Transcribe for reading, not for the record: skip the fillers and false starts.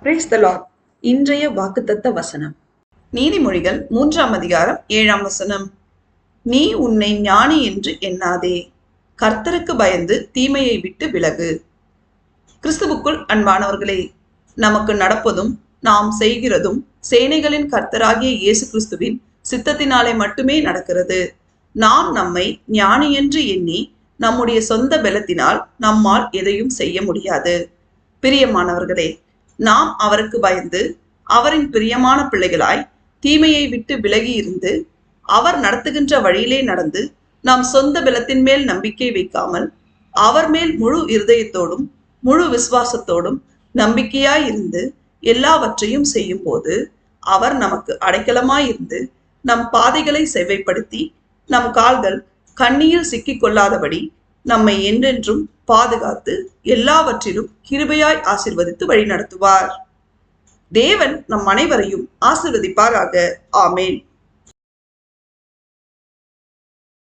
Praise the Lord. இன்றைய வாக்குத்தத்த வசனம் நீதிமொழிகள் 3ஆம் அதிகாரம் 7ஆம் வசனம். நீ உன்னை ஞானி என்று எண்ணாதே, கர்த்தருக்கு பயந்து தீமையை விட்டு விலகு. கிறிஸ்துவுக்குள் அன்பானவர்களே, நமக்கு நடப்பதும் நாம் செய்கிறதும் சேனைகளின் கர்த்தராகிய இயேசு கிறிஸ்துவின் சித்தத்தினாலே மட்டுமே நடக்கிறது. நாம் நம்மை ஞானி என்று எண்ணி நம்முடைய சொந்த பலத்தினால் நம்மால் எதையும் செய்ய முடியாது. பிரியமானவர்களே, நாம் அவருக்கு பயந்து அவரின் பிரியமான பிள்ளைகளாய் தீமையை விட்டு விலகி இருந்து அவர் நடத்துகின்ற வழியிலே நடந்து நாம் சொந்த பலத்தின் மேல் நம்பிக்கை வைக்காமல் அவர் மேல் முழு இருதயத்தோடும் முழு விசுவாசத்தோடும் நம்பிக்கையாய் இருந்து எல்லாவற்றையும் செய்யும் போது அவர் நமக்கு அடைக்கலமாயிருந்து நம் பாதைகளை செவ்வைப்படுத்தி நம் கால்கள் கண்ணியில் சிக்கிக் கொள்ளாதபடி நம்மை என்றென்றும் பாதுகாத்து எல்லாவற்றிலும் கிருபையாய் ஆசீர்வதித்து வழி நடத்துவார். தேவன் நம் அனைவரையும் ஆசீர்வதிப்பாராக. ஆமேன்.